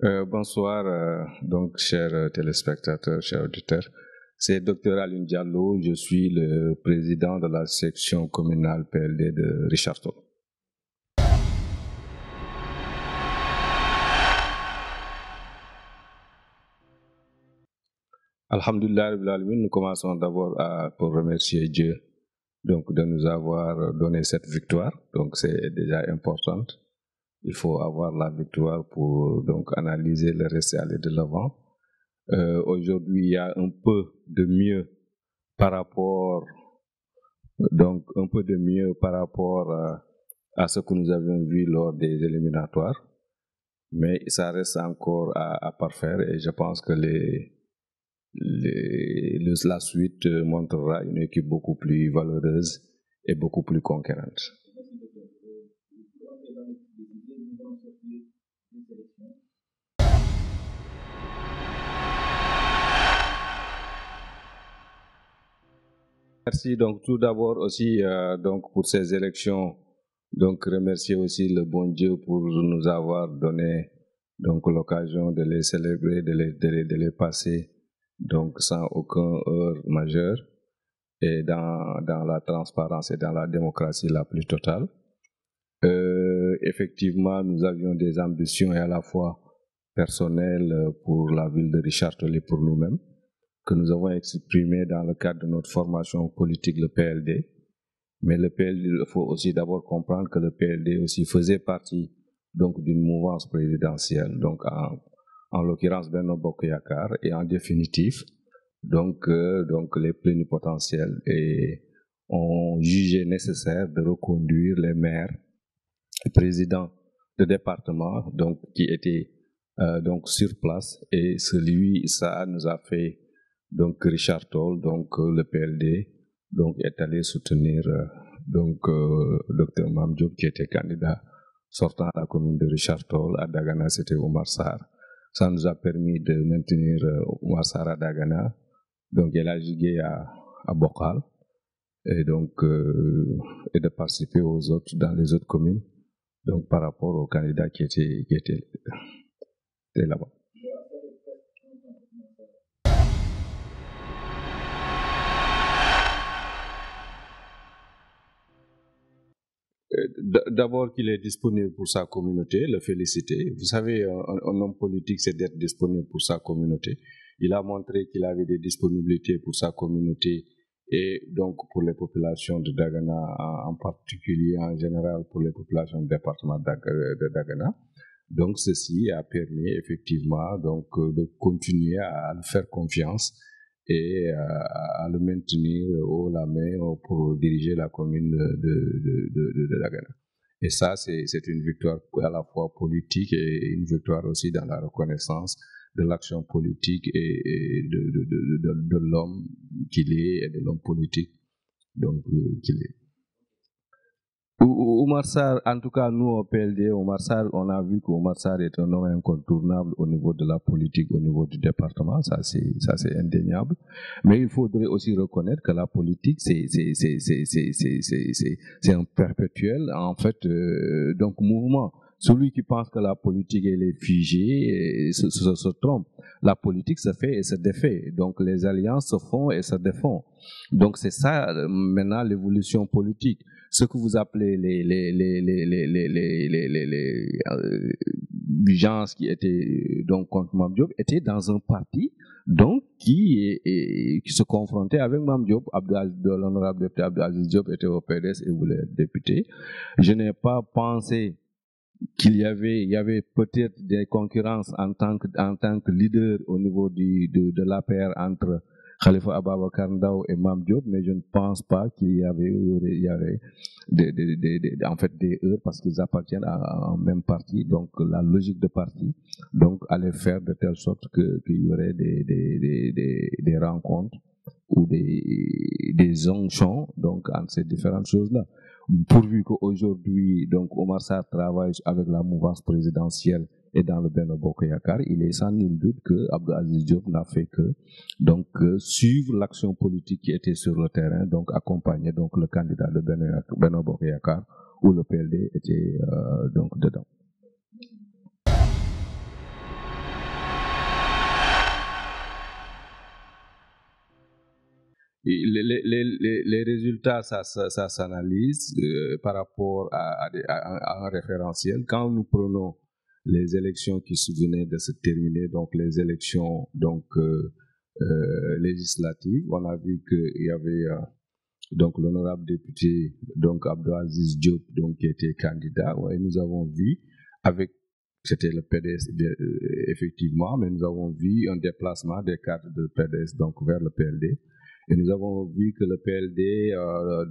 Bonsoir, donc chers téléspectateurs, chers auditeurs. C'est Dr Alioune Diallo, je suis le président de la section communale PLD de Richard Toll. Alhamdulillah, nous commençons d'abord pour remercier Dieu donc, de nous avoir donné cette victoire. Donc c'est déjà important. Il faut avoir la victoire pour donc analyser le reste et aller de l'avant. Aujourd'hui, il y a un peu de mieux par rapport à ce que nous avions vu lors des éliminatoires, mais ça reste encore à parfaire et je pense que la suite montrera une équipe beaucoup plus valeureuse et beaucoup plus conquérante. Merci donc tout d'abord aussi donc pour ces élections, donc remercier aussi le bon Dieu pour nous avoir donné donc l'occasion de les célébrer, de les passer donc sans aucun heure majeur et dans la transparence et dans la démocratie la plus totale. Effectivement, nous avions des ambitions et à la fois personnelles pour la ville de Richard Toll et pour nous-mêmes, que nous avons exprimé dans le cadre de notre formation politique, le PLD. Mais le PLD, il faut aussi d'abord comprendre que le PLD aussi faisait partie donc d'une mouvance présidentielle, donc en l'occurrence Benno Bokk Yakaar, et en définitive, donc les plénipotentiels ont jugé nécessaire de reconduire les maires, les présidents de département, donc qui étaient donc sur place, et ça nous a fait donc Richard Toll, donc le PLD, donc est allé soutenir Dr Mame Diop qui était candidat sortant à la commune de Richard Toll. À Dagana, c'était Oumar Sarr. Ça nous a permis de maintenir Oumar Sarr à Dagana, donc El Hadji Gueye à Bokal, et donc et de participer dans les autres communes, donc par rapport aux candidats qui étaient là-bas. D'abord qu'il est disponible pour sa communauté, le féliciter. Vous savez, un homme politique, c'est d'être disponible pour sa communauté. Il a montré qu'il avait des disponibilités pour sa communauté et donc pour les populations de Dagana, en particulier en général pour les populations du département de Dagana. Donc ceci a permis effectivement donc de continuer à lui faire confiance et à le maintenir haut la main pour diriger la commune de Dagana. Et ça, c'est une victoire à la fois politique et une victoire aussi dans la reconnaissance de l'action politique et de l'homme qu'il est et de l'homme politique donc qu'il est. Oumar Sarr, en tout cas, nous au PLD, Oumar Sarr, on a vu qu'Oumar Sarr est un homme incontournable au niveau de la politique, au niveau du département, ça c'est indéniable. Mais il faudrait aussi reconnaître que la politique, c'est un perpétuel, en fait, donc mouvement. Celui qui pense que la politique elle est figée se trompe. La politique se fait et se défait. Donc les alliances se font et se défont. Donc c'est ça maintenant l'évolution politique. Ce que vous appelez les gens qui étaient donc contre Mame Diop étaient dans un parti donc qui se confrontait avec Mame Diop. L'honorable député Abdou Aziz Diop était au PDS et voulait être député. Je n'ai pas pensé qu'il y avait peut-être des concurrences en tant que leader au niveau de l'APR entre Khalifa Ababacar Ndao et Mame Diop, mais je ne pense pas qu'il y avait en fait des heures parce qu'ils appartiennent à un même parti, donc la logique de parti donc allait faire de telle sorte qu'il y aurait des rencontres ou des jonctions donc entre ces différentes choses-là. Pourvu qu'aujourd'hui, donc, Oumar Sarr travaille avec la mouvance présidentielle et dans le Benno Bokk Yakaar, il est sans nul doute que Abdou Aziz Diop n'a fait que donc suivre l'action politique qui était sur le terrain, donc accompagner donc le candidat de Benno Bokk Yakaar où le PLD était donc dedans. les résultats, ça s'analyse par rapport à un référentiel. Quand nous prenons les élections qui venaient de se terminer, donc les élections législatives, on a vu qu'il y avait donc l'honorable député donc Abdou Aziz Diop donc qui était candidat, et nous avons vu avec c'était le PDS effectivement, mais nous avons vu un déplacement des cadres de PDS donc vers le PLD, et nous avons vu que le PLD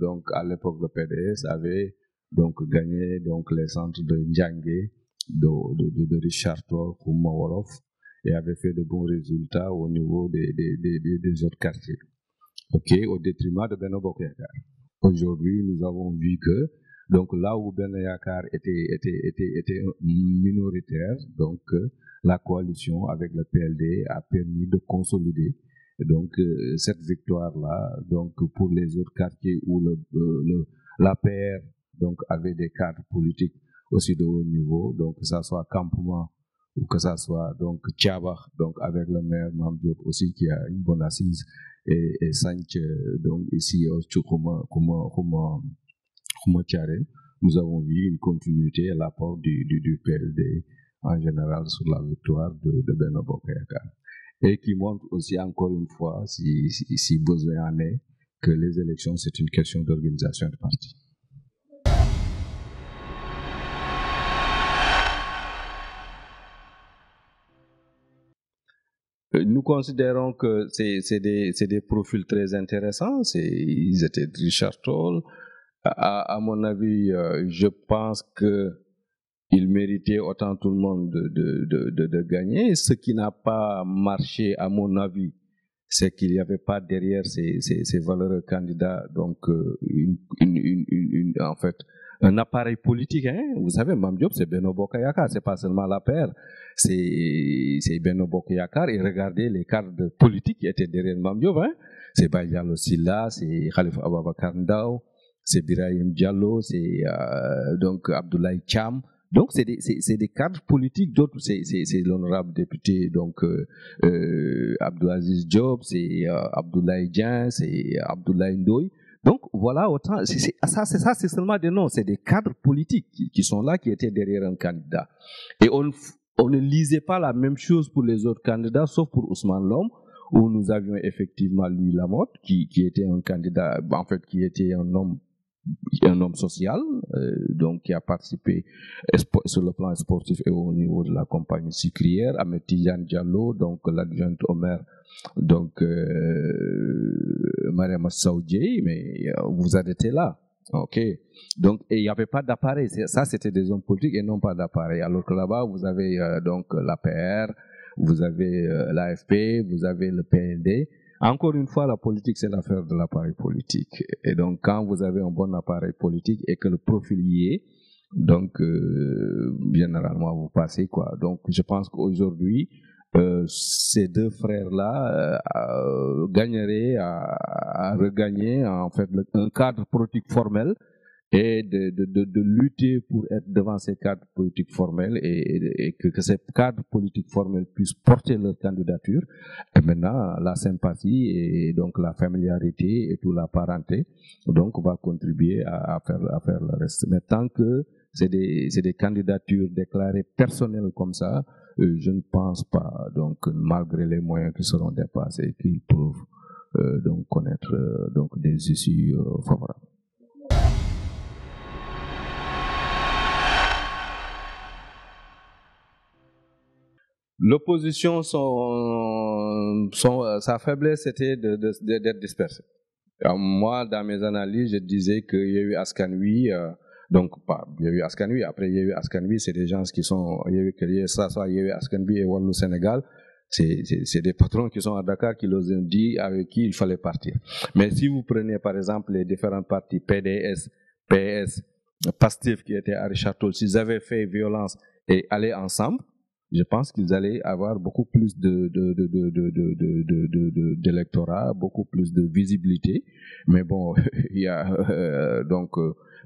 donc à l'époque le PDS avait donc gagné donc les centres de Ndiangué, de Richard Toll, Kouma Wolof, et avait fait de bons résultats au niveau des autres quartiers, au détriment de Benno Bokk Yakaar. Aujourd'hui, nous avons vu que donc là où Benno Yakaar était minoritaire, donc la coalition avec le PLD a permis de consolider donc cette victoire-là. Donc pour les autres quartiers où l'APR donc avait des cadres politiques aussi de haut niveau, donc que ça soit Campement ou que ça soit donc Thiaba, donc avec le maire Mame Diop aussi qui a une bonne assise, et Sanch donc ici au Tchoukouma Thiarène, nous avons vu une continuité à l'apport du PLD en général sur la victoire de Benno Bokk Yakaar, et qui montre aussi encore une fois, si besoin en est, que les élections c'est une question d'organisation de parti. Nous considérons que c'est des profils très intéressants. Ils étaient Richard Toll. À mon avis, je pense que il méritait autant tout le monde de gagner. Ce qui n'a pas marché, à mon avis, c'est qu'il n'y avait pas derrière ces valeureux candidats, donc en fait, un appareil politique. Vous savez, Mame Diop, c'est Benno Bokk Yakaar, c'est pas seulement l'APR, c'est Benno Bokk Yakaar. Et regardez les cadres politiques qui étaient derrière Mame Diop. C'est Baye Diallo Sylla, c'est Khalifa Ababacar Ndao, c'est Birahim Diallo, c'est donc Abdoulaye Thiam. Donc c'est des cadres politiques, d'autres c'est l'honorable député donc Abdou Aziz Diop, c'est Abdoulaye Dieng, c'est Abdoulaye Ndoye. Donc voilà, autant c'est seulement des noms, c'est des cadres politiques qui sont là, qui étaient derrière un candidat. Et on ne lisait pas la même chose pour les autres candidats, sauf pour Ousmane Lom, où nous avions effectivement Louis Lamotte, qui était un candidat, en fait, qui était un homme social, donc qui a participé sur le plan sportif et au niveau de la compagnie sucrière. Ahmed Tidiane Diallo, donc l'adjointe au maire, donc Mariama Saoudjé, mais vous arrêtez là. Ok. Donc, et il n'y avait pas d'appareil. Ça, c'était des hommes politiques et non pas d'appareil. Alors que là-bas, vous avez donc l'APR, vous avez l'AFP, vous avez le PLD. Encore une fois, la politique, c'est l'affaire de l'appareil politique. Et donc, quand vous avez un bon appareil politique et que le profil y est, donc, généralement, vous passez, quoi. Donc, je pense qu'aujourd'hui, ces deux frères-là gagneraient à regagner, en fait, un cadre politique formel, et de lutter pour être devant ces cadres politiques formels, et que ces cadres politiques formels puissent porter leur candidature. Et maintenant, la sympathie et donc la familiarité et toute la parenté donc va contribuer à faire le reste. Mais tant que c'est des candidatures déclarées personnelles comme ça, je ne pense pas, donc malgré les moyens qui seront dépassés, qu'ils peuvent donc connaître donc des issues favorables. L'opposition, sa faiblesse, c'était d'être dispersée. Moi, dans mes analyses, je disais qu'il y a eu Askan Wi, donc pas, il y a eu Askan Wi, après il y a eu Askan Wi, c'est des gens qui sont, il y a eu Askan Wi et Wallu Sénégal, c'est des patrons qui sont à Dakar qui leur ont dit avec qui il fallait partir. Mais si vous prenez par exemple les différents partis PDS, PS, Pastef qui étaient à Richard Toll, s'ils avaient fait violence et allaient ensemble, je pense qu'ils allaient avoir beaucoup plus d'électorat, beaucoup plus de visibilité. Mais bon, il y a donc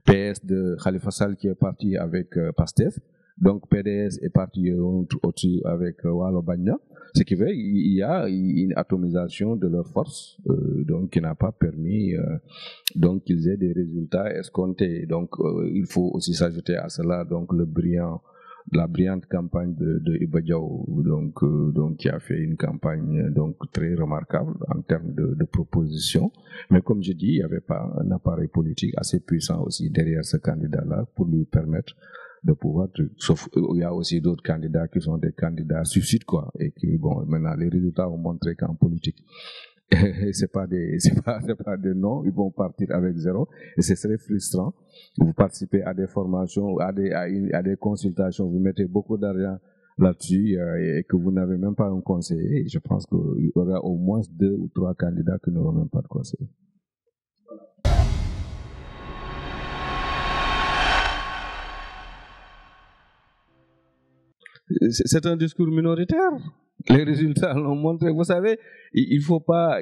PS de Khalifa Sall qui est parti avec Pastef. Donc PDS est parti au-dessus avec Walo Bagna, ce qui fait qu'il y a une atomisation de leurs forces, donc qui n'a pas permis donc qu'ils aient des résultats escomptés. Donc il faut aussi s'ajouter à cela donc la brillante campagne de Iba Diaw, donc qui a fait une campagne donc très remarquable en termes de propositions. Mais comme je dis, il n'y avait pas un appareil politique assez puissant aussi derrière ce candidat-là pour lui permettre de pouvoir, sauf il y a aussi d'autres candidats qui sont des candidats suicides, quoi, et qui, bon, maintenant les résultats ont montré qu'en politique, c'est pas des noms, ils vont partir avec zéro, et c'est très frustrant. Vous participez à des formations, à des consultations, vous mettez beaucoup d'argent là-dessus, et que vous n'avez même pas un conseiller. Je pense qu'il y aura au moins 2 ou 3 candidats qui n'auront même pas de conseiller. C'est un discours minoritaire. Les résultats l'ont montré. Vous savez, il faut pas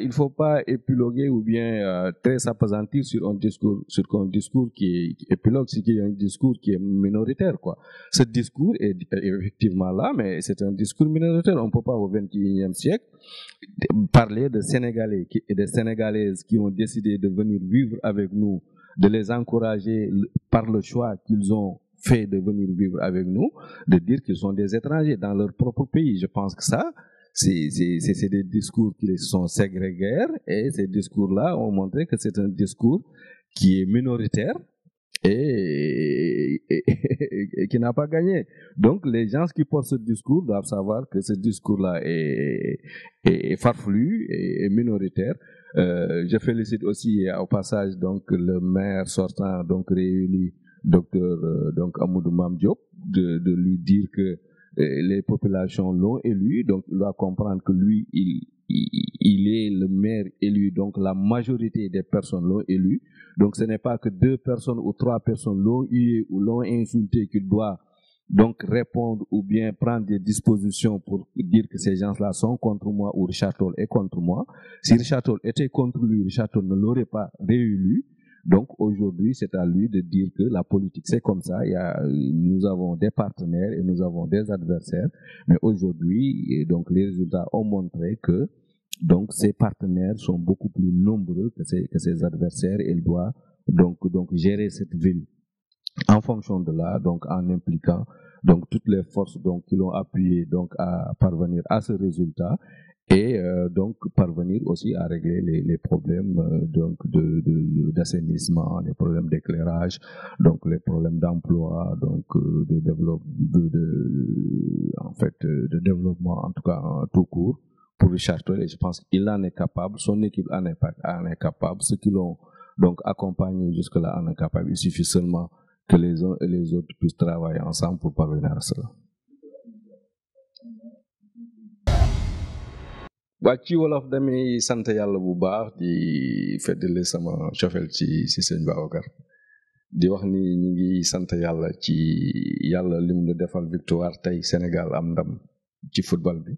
épiloguer ou bien très s'appesantir sur un discours qui est épilogue, c'est qu'il y a un discours qui est minoritaire, quoi. Ce discours est effectivement là, mais c'est un discours minoritaire. On ne peut pas au XXIe siècle parler de Sénégalais et de Sénégalaises qui ont décidé de venir vivre avec nous, de les encourager par le choix qu'ils ont fait de venir vivre avec nous, de dire qu'ils sont des étrangers dans leur propre pays. Je pense que ça, c'est des discours qui sont ségrégaires, et ces discours-là ont montré que c'est un discours qui est minoritaire et qui n'a pas gagné. Donc les gens qui portent ce discours doivent savoir que ce discours-là est farfelu et minoritaire. Je félicite aussi au passage donc le maire sortant donc réélu, docteur donc Amadou Mame Diop, de lui dire que les populations l'ont élu, donc il doit comprendre que lui il est le maire élu, donc la majorité des personnes l'ont élu. Donc ce n'est pas que 2 personnes ou 3 personnes l'ont eu ou l'ont insulté qu'il doit donc répondre ou bien prendre des dispositions pour dire que ces gens-là sont contre moi ou Richard Toll est contre moi. Si Richard Toll était contre lui, Richard Toll ne l'aurait pas réélu. Donc aujourd'hui, c'est à lui de dire que la politique, c'est comme ça. Nous avons des partenaires et nous avons des adversaires. Mais aujourd'hui, donc les résultats ont montré que donc ces partenaires sont beaucoup plus nombreux que ces adversaires. Et il doit donc gérer cette ville en fonction de là, donc en impliquant donc toutes les forces donc qui l'ont appuyé donc à parvenir à ce résultat. Et donc parvenir aussi à régler les problèmes donc d'assainissement, les problèmes d'éclairage, donc les problèmes d'emploi, donc de développement en tout cas tout court pour Richard Toll. Et je pense qu'il en est capable, son équipe en est capable, ceux qui l'ont donc accompagné jusque-là en est capable. Il suffit seulement que les uns et les autres puissent travailler ensemble pour parvenir à cela. waa ci wolof damay sant yàlla bu baax di feddale sama cofeel ci sëñ Babacar di wax ni ñi ngi sant yàlla ci yàlla lim la defal victoire tey Sénégal am ndam ci football bi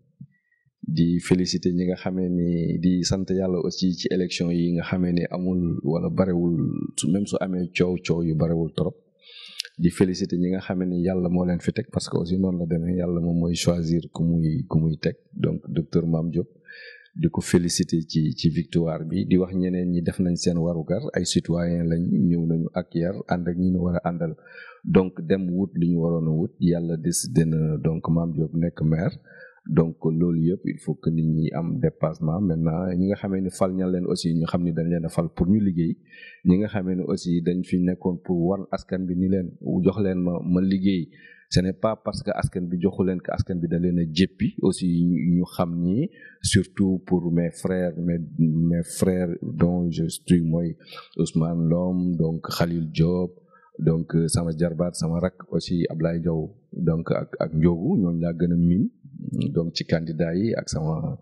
di féliciter ñi nga xamee ni di sant yàlla aussi ci élection yi nga xamee ni amul wala barewul même su amee coow yu barewul trop di féliciter ñi nga xamee ni yàlla moo leen fi teg parce que aussi noonu la demee yàlla moom mooy choisir ku muy teg donc docteur Mame Diop di ko féliciter ci victoire bi di wax ñeneen ñi def nañ seen warugar ay citoyen lañ ñëw nañu ak yar ànd ak ñi ñu war a àndal donc dem wut li ñu waroon a wut yàlla décidé na donc Mame Diop nekk maire. Donc loolu yëpp il faut que nit ñi am dépassement. Maintenant ñi nga xamee ni fal ña leen aussi ñu xam ni dañ leen a fal pour ñu liggéey, ñi nga xamee ni aussi dañ fi nekkoon pour wan askan bi ni leen jox leen ma liggéey. Ce n'est pas parce que askan bi joxu leen que askan bi da leen a jéppi aussi ñu xam ni surtout pour mes frères dont je suis mooy Ousmane Lom, donc Khalil Diop, donc sama jarbaat sama rak aussi Ablaye Diaw, donc ak Ndiogu ñooñu laa gën a miin donc ci candidat yi ak sama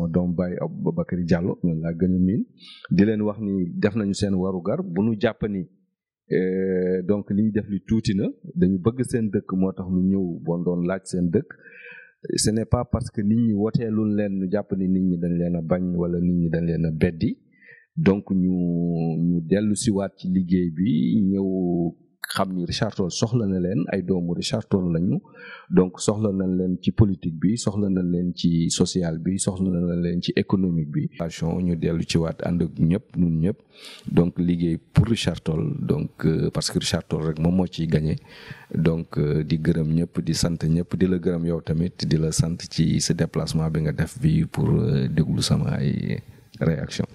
doom baay Aboubacry Diallo ñooñu laa gën a miin di leen wax ni def nañu seen warugar bu ñu jàpp ni donc li ñu def li tuuti na dañu bëgg seen dëkk moo tax ñu ñëw bon doon laaj seen dëkk. Ce n'est pas parce que nit ñi woteelul leen ñu jàpp ni nit ñi dañ leen a bañ wala nit ñi dañ leen a beddi. Donc ñu dellu siwaat ci liggéey bi ñëw xam ni Richard Toll soxla na leen ay doomu Richard Toll lañu donc soxla nañ leen ci politique bi soxla nañ leen ci social bi soxla nañ leen ci économique bi. ñu dellu ci waat ànd ak ñëpp ñun ñëpp donc liggéey pour Richard Toll donc parce que Richard Toll rek moom moo ciy gagné donc di gërëm ñëpp di sant ñëpp di la gërëm yow tamit di la sant ci sa déplacement bi nga def bi pour déglu sama ay réaction